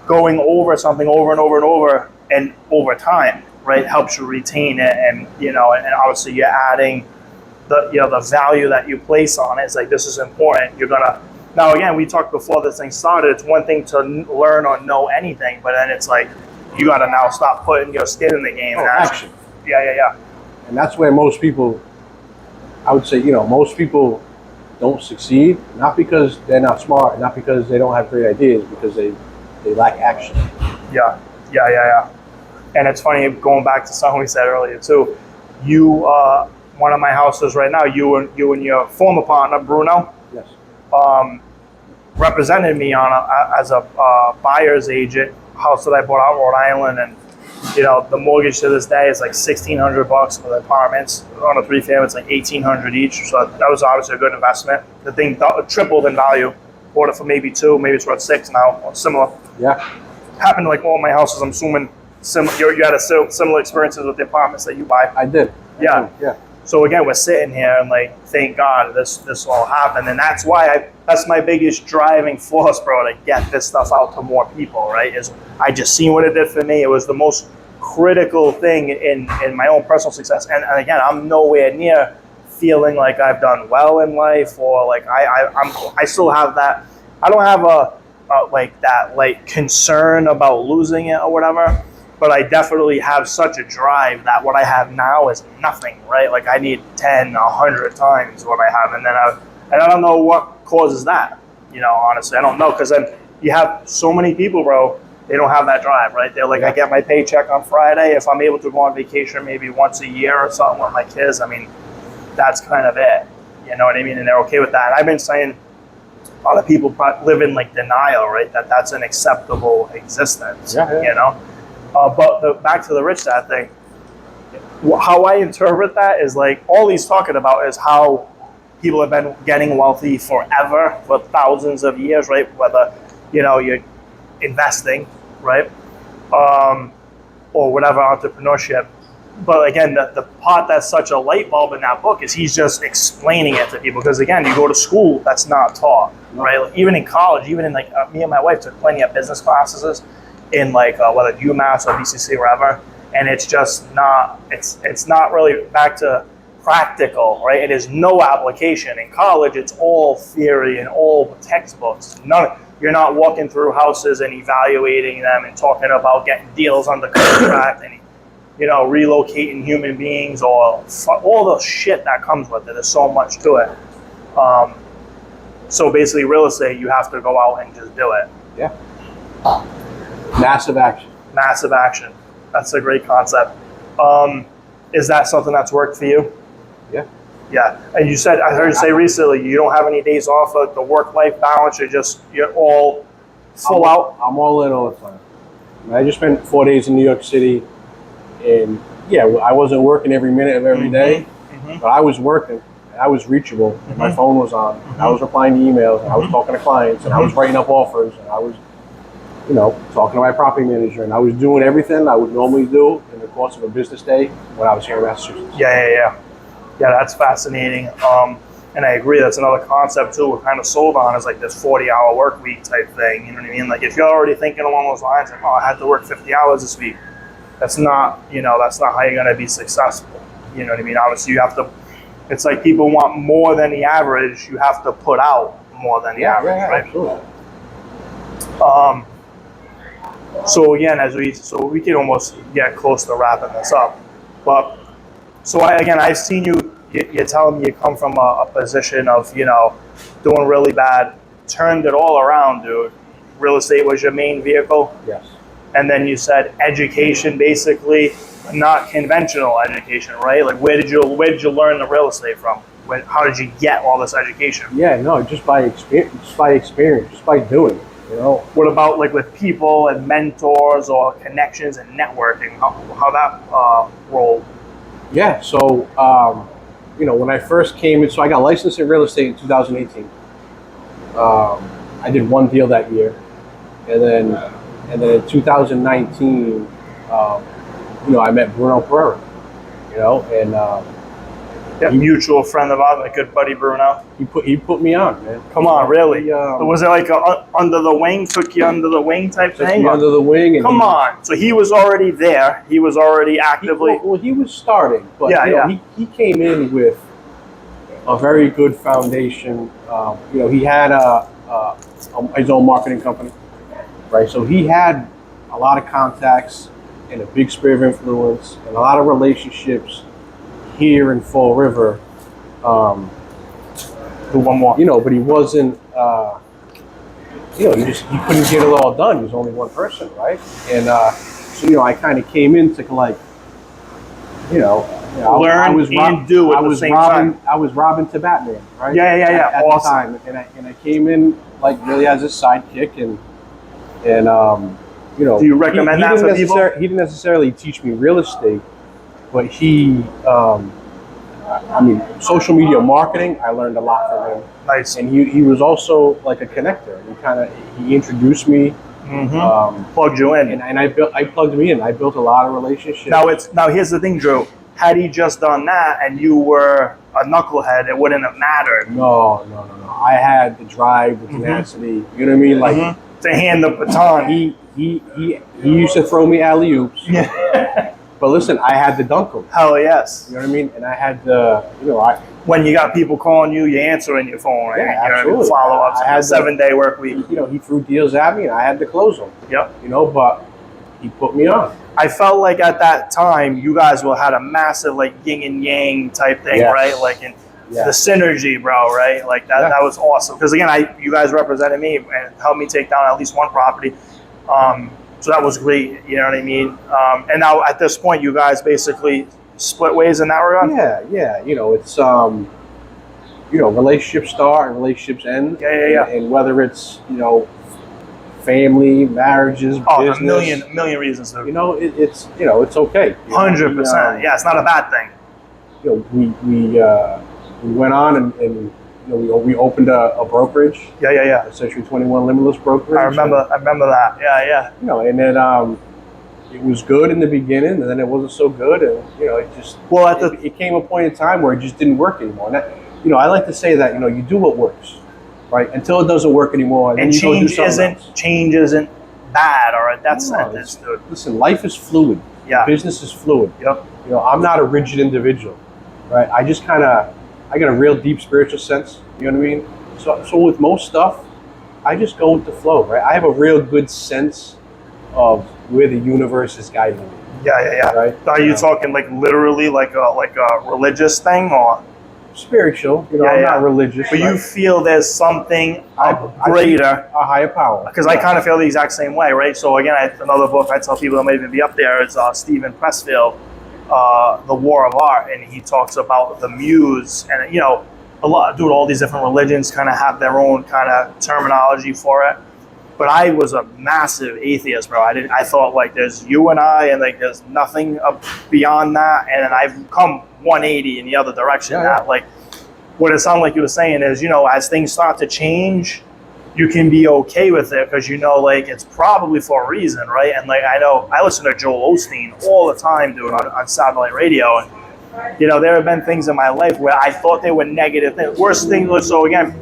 going over something over and over and over, and over time, right, helps you retain it, and and obviously you're adding the value that you place on it. It's like, this is important. You're gonna. Now, again, we talked before this thing started, it's one thing to learn or know anything, but then it's like, you got to now stop putting your skin in the game. Action. Yeah. And that's where most people, I would say, most people don't succeed, not because they're not smart, not because they don't have great ideas, because they lack action. Yeah. And it's funny, going back to something we said earlier, too. One of my houses right now, you and your former partner, Bruno, Yes. Represented me as a buyer's agent, house that I bought out in Rhode Island, and the mortgage to this day is like $1,600 for the apartments. On a 3-family, it's like $1,800 each. So that was obviously a good investment. The thing tripled in value. Bought it for maybe $2, maybe it's worth $6 now, or similar. Yeah. Happened to like all my houses. I'm assuming you had similar experiences with the apartments that you buy. I did. Yeah. So again, we're sitting here and like, thank God this all happened, and that's why that's my biggest driving force, bro, to get this stuff out to more people. Right? Is I just seen what it did for me. It was the most critical thing in my own personal success, and again, I'm nowhere near feeling like I've done well in life, or like I still have that. I don't have a concern about losing it or whatever. but I definitely have such a drive that what I have now is nothing, right? Like I need 10, 100 times what I have, and I don't know what causes that. You know, honestly, I don't know, because then you have so many people, bro. They don't have that drive, right? They're like, I get my paycheck on Friday. If I'm able to go on vacation maybe once a year or something with my kids, I mean, that's kind of it. You know what I mean? And they're okay with that. And I've been saying a lot of people live in like denial, right? That's an acceptable existence, you know? But back to the rich dad thing, how I interpret that is like, all he's talking about is how people have been getting wealthy forever, for thousands of years, right? Whether, you know, you're investing, right? Or whatever, entrepreneurship. But again, the part that's such a light bulb in that book is he's just explaining it to people. Because again, you go to school, that's not taught, right? Like, even in college, even in like me and my wife took plenty of business classes in like whether UMass or BCC or wherever, and it's just not, it's not really back to practical, right? It is no application. In college, it's all theory and all textbooks. You're not walking through houses and evaluating them and talking about getting deals under contract and, you know, relocating human beings or all the shit that comes with it. There's so much to it. So basically, real estate, you have to go out and just do it. Yeah. Massive action. Massive action. That's a great concept. Is that something that's worked for you? Yeah. Yeah. And you said, I heard you say recently, you don't have any days off of the work-life balance. You're all full out. I'm all in all the time. I just spent 4 days in New York City, and yeah, I wasn't working every minute of every day, but I was working. I was reachable. And my phone was on. And I was replying to emails. And I was talking to clients. And I was writing up offers. And I was, you know, talking to my property manager. And I was doing everything I would normally do in the course of a business day when I was here in Massachusetts. Yeah, that's fascinating. And I agree. That's another concept too. We're kind of sold on is like this 40-hour work week type thing. You know what I mean? Like if you're already thinking along those lines, like, oh, I had to work 50 hours this week. That's not how you're going to be successful. You know what I mean? Obviously, you have to. It's like people want more than the average. You have to put out more than the average, right? Absolutely. So again, we can almost get close to wrapping this up. But I've seen you. You're telling me you come from a position of, you know, doing really bad, turned it all around, dude. Real estate was your main vehicle. Yes. And then you said education, basically, not conventional education, right? Like where did you learn the real estate from? How did you get all this education? Yeah, no, just by experience, just by doing it, you know. What about like with people and mentors or connections and networking? How that rolled? Yeah, so you know, when I first came in, so I got licensed in real estate in 2018. I did one deal that year, and then in 2019, you know, I met Bruno Pereira, you know, and a mutual friend of ours, a good buddy Bruno. He put me on, man. Come on, really? Was it like under the wing? Took you under the wing type Took thing? me under the wing. And Come on. So he was already there. He was already actively. He was starting, but you know, he came in with a very good foundation. You know, he had his own marketing company, right? So he had a lot of contacts and a big sphere of influence and a lot of relationships here in Fall River. One more. You know, but he wasn't, you know, he couldn't get it all done. He was only one person, right? And so, you know, I kind of came in to like, learn and do at the same time. I was Robin to Batman, right? Yeah. At Awesome. the time, and I came in like really as a sidekick, and you know. Do you recommend that for people? He didn't necessarily teach me real estate, but he, I mean, social media marketing. I learned a lot from him. Nice. And he was also like a connector. He introduced me. Plugged you in. And I plugged me in. I built a lot of relationships. Now here's the thing, Drew. Had he just done that and you were a knucklehead, it wouldn't have mattered. No. I had the drive, the tenacity. You know what I mean? Like to hand the baton. He used to throw me alley oops. Yeah. But listen, I had to dunk them. Hell yes. You know what I mean? And I had the, you know, when you got people calling you, you're answering your phone, right? Yeah, you know, absolutely. Follow-ups. I had a 7-day work week. You know, he threw deals at me, and I had to close them. Yep. You know, but he put me on. I felt like at that time you guys had a massive like yin and yang type thing, Yes. right? Like in Yes. the synergy, bro, right? Like that. Yeah. That was awesome because again, you guys represented me and helped me take down at least one property. So that was great. You know what I mean? And now at this point, you guys basically split ways in that regard. Yeah. You know, it's relationships start and relationships end. Yeah. And whether it's family, marriages, business, A million reasons. it's it's okay. 100%. Yeah, it's not a bad thing. We went on and we opened a brokerage. Yeah. A Century 21 Limitless brokerage. I remember that. Yeah. And then it was good in the beginning, and then it wasn't so good, and it came a point in time where it just didn't work anymore. And that, I like to say that you do what works, right, until it doesn't work anymore, and then you go do something else. Change isn't bad or a death sentence, dude. Listen, life is fluid. Yeah. Business is fluid. Yep. I'm not a rigid individual, right? I just I got a real deep spiritual sense. You know what I mean? So with most stuff, I just go with the flow, right? I have a real good sense of where the universe is guiding me. Yeah. Right? Are you talking like literally like a religious thing or spiritual? I'm not religious. But you feel there's something greater, a higher power. Because I kind of feel the exact same way, right? So again, another book I tell people that might even be up there is Stephen Pressfield, The War of Art, and he talks about the muse, and all these different religions kind of have their own kind of terminology for it. But I was a massive atheist, bro. I thought like there's you and I, and like there's nothing beyond that. And then I've come 180 in the other direction. Yeah. Like what it sounded like you were saying is, as things start to change, you can be okay with it because like it's probably for a reason, right? And like I listen to Joel Osteen all the time, dude, on satellite radio, and there have been things in my life where I thought they were negative things. Worst thing was, so again,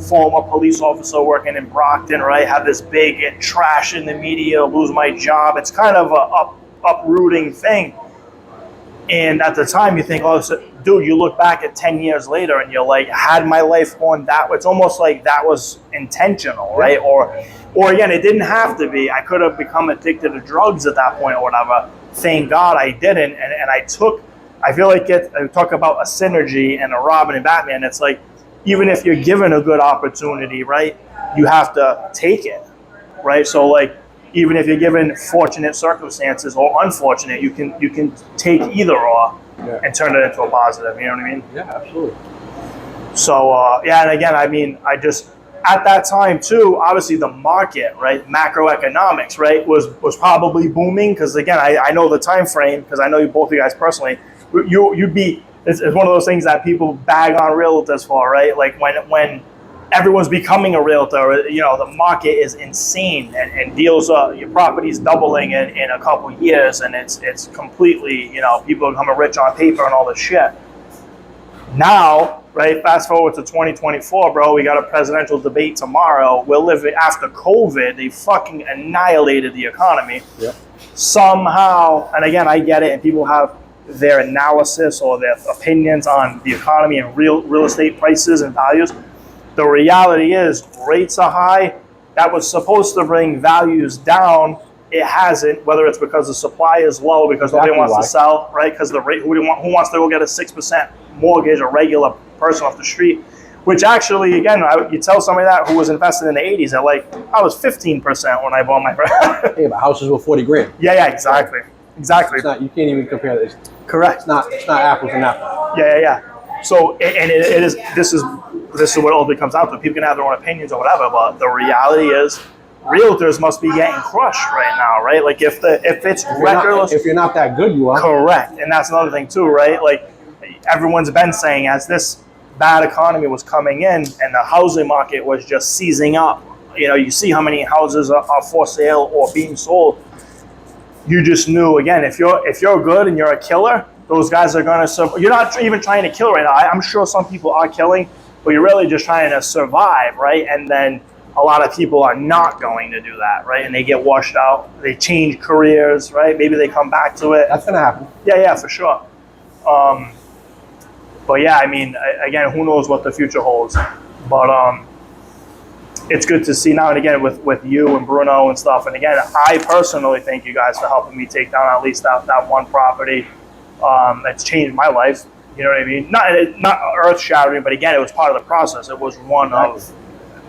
former police officer working in Brockton, right? Have this big trash in the media, lose my job. It's kind of a uprooting thing. And at the time you think, dude, you look back at 10 years later and you're like, had my life gone that way? It's almost like that was intentional, right? Or again, it didn't have to be. I could have become addicted to drugs at that point or whatever. Thank God I didn't. And I feel like I talk about a synergy and a Robin and Batman. It's like, even if you're given a good opportunity, right, you have to take it, right? So like, even if you're given fortunate circumstances or unfortunate, you can take either or and turn it into a positive. You know what I mean? Yeah, absolutely. So and again, I just at that time too. Obviously, the market, right, macroeconomics, right, was probably booming because again, I know the time frame because I know you both of you guys personally. You'd be. It's one of those things that people bag on realtors for, right? Like when everyone's becoming a realtor, the market is insane and deals, your property's doubling in a couple years, and it's completely, people are becoming rich on paper and all this shit. Now, right, fast forward to 2024, bro, we got a presidential debate tomorrow. We're living after COVID. They fucking annihilated the economy. Yep. Somehow, and again, I get it, and people have their analysis or their opinions on the economy and real estate prices and values. The reality is rates are high. That was supposed to bring values down. It hasn't, whether it's because the supply is low, because nobody wants to sell, right? Because the rate, who wants to go get a 6% mortgage, a regular person off the street, which actually, again, you tell somebody that who was invested in the 80s, they're like, I was 15% when I bought my Hey, but houses were 40 grand. Yeah, exactly. Exactly. It's not, you can't even compare this. Correct. It's not apples and apples. Yeah. So, and it is. This is what all it comes out to. People can have their own opinions or whatever, but the reality is, realtors must be getting crushed right now, right? Like if it's reckless. If you're not that good, you are. Correct, and that's another thing too, right? Like everyone's been saying, as this bad economy was coming in and the housing market was just seizing up. You see how many houses are for sale or being sold. You just knew, again, if you're good and you're a killer, those guys are going to survive. You're not even trying to kill right now. I'm sure some people are killing, but you're really just trying to survive, right? And then a lot of people are not going to do that, right? And they get washed out. They change careers, right? Maybe they come back to it. That's going to happen. Yeah, for sure. But yeah, again, who knows what the future holds. But it's good to see now and again with you and Bruno and stuff. And again, I personally thank you guys for helping me take down at least that one property. It's changed my life. You know what I mean? Not earth shattering, but again, it was part of the process. It was one of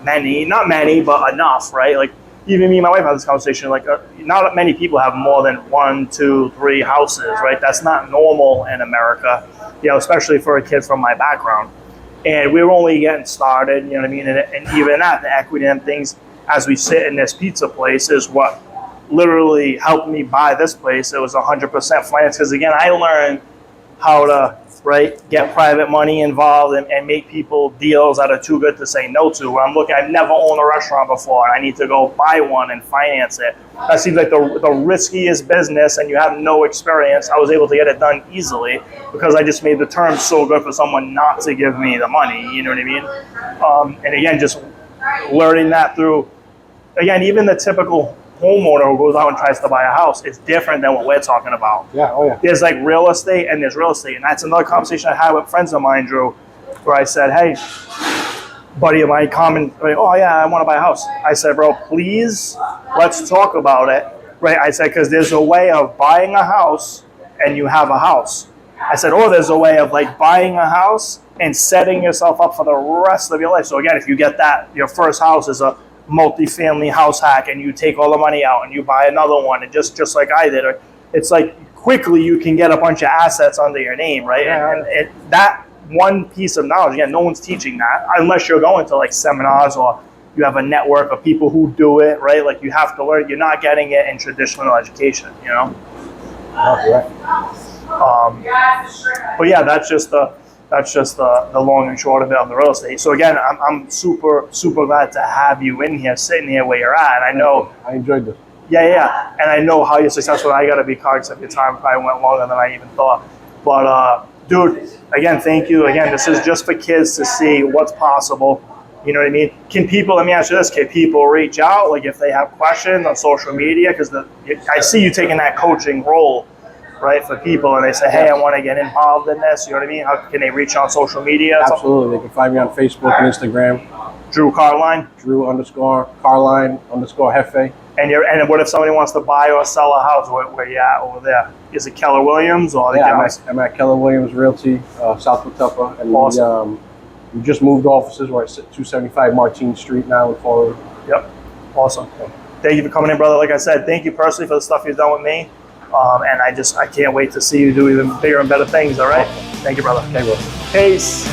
many, not many, but enough, right? Like even me and my wife had this conversation. Like not many people have more than 1, 2, 3 houses, right? That's not normal in America, you know, especially for a kid from my background. And we were only getting started, you know what I mean? And even that, the equity and things, as we sit in this pizza place, is what literally helped me buy this place. It was 100% finance because again, I learned how to get private money involved and make people deals that are too good to say no to. When I'm looking, I've never owned a restaurant before, and I need to go buy one and finance it. That seems like the riskiest business, and you have no experience. I was able to get it done easily because I just made the terms so good for someone not to give me the money. You know what I mean? And again, just learning that through, again, even the typical homeowner who goes out and tries to buy a house, it's different than what we're talking about. Yeah, oh yeah. There's like real estate and there's real estate. And that's another conversation I had with friends of mine, Drew, where I said, hey, buddy of mine, come and, oh yeah, I want to buy a house. I said, bro, please, let's talk about it. Right? I said, because there's a way of buying a house and you have a house. I said, oh, there's a way of like buying a house and setting yourself up for the rest of your life. So again, if you get that, your first house is a multi-family house hack and you take all the money out and you buy another one and just like I did, it's like quickly you can get a bunch of assets under your name, right? Yeah. And that one piece of knowledge, again, no one's teaching that unless you're going to like seminars or you have a network of people who do it, right? Like you have to learn. You're not getting it in traditional education, you know? But yeah, that's just the long and short of it on the real estate. So again, I'm super glad to have you in here, sitting here where you're at. And I know I enjoyed this. Yeah, and I know how you're successful. I got to be cognizant of your time. Probably went longer than I even thought. But dude, again, thank you. Again, this is just for kids to see what's possible. You know what I mean? Can people? Let me ask you this: can people reach out, like if they have questions on social media? Because I see you taking that coaching role, right, for people, and they say, hey, I want to get involved in this. You know what I mean? How can they reach on social media? Absolutely. They can find me on Facebook and Instagram. Drew Carline. Drew_Carline_Hefe. And what if somebody wants to buy or sell a house? Where you at over there? Is it Keller Williams or? Yeah, I'm at Keller Williams Realty, South Watuppa, and awesome. We just moved offices. We're at 275 Martin Street now in Florida. Yep, awesome. Thank you for coming in, brother. Like I said, thank you personally for the stuff you've done with me. And I can't wait to see you do even bigger and better things, all right? Thank you, brother. Okay, bro. Peace.